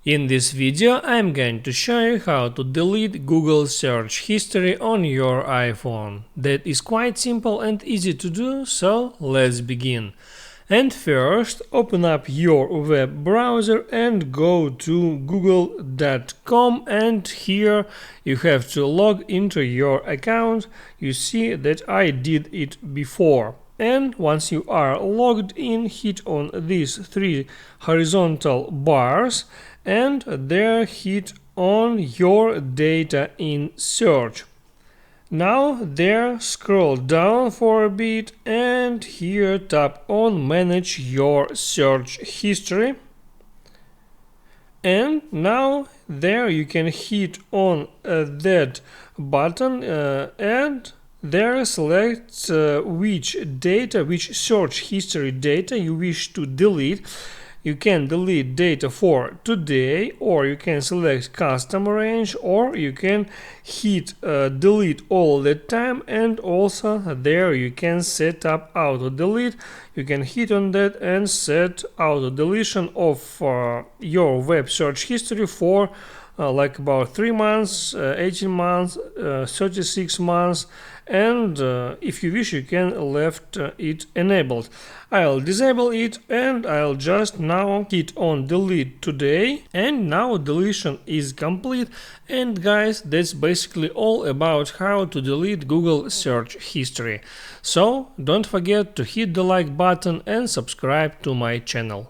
In this video I'm going to show you how to delete Google search history on your iPhone. That is quite simple and easy to do, so let's begin. And first, open up your web browser and go to google.com, and here you have to log into your account. You see that I did it before. And once you are logged in, hit on these three horizontal bars and there hit on your data in search. Now there scroll down for a bit and here tap on manage your search history. And now there you can hit on that button and there select which search history data you wish to delete. You can delete data for today, or you can select custom range, or you can hit delete all the time, and also there you can set up auto delete. You can hit on that and set auto deletion of your web search history for like about 3 months, 18 months, 36 months, and if you wish you can left it enabled. I'll disable it and I'll just now hit on delete today, and now deletion is complete. And guys, that's basically all about how to delete Google search history. So don't forget to hit the like button and subscribe to my channel.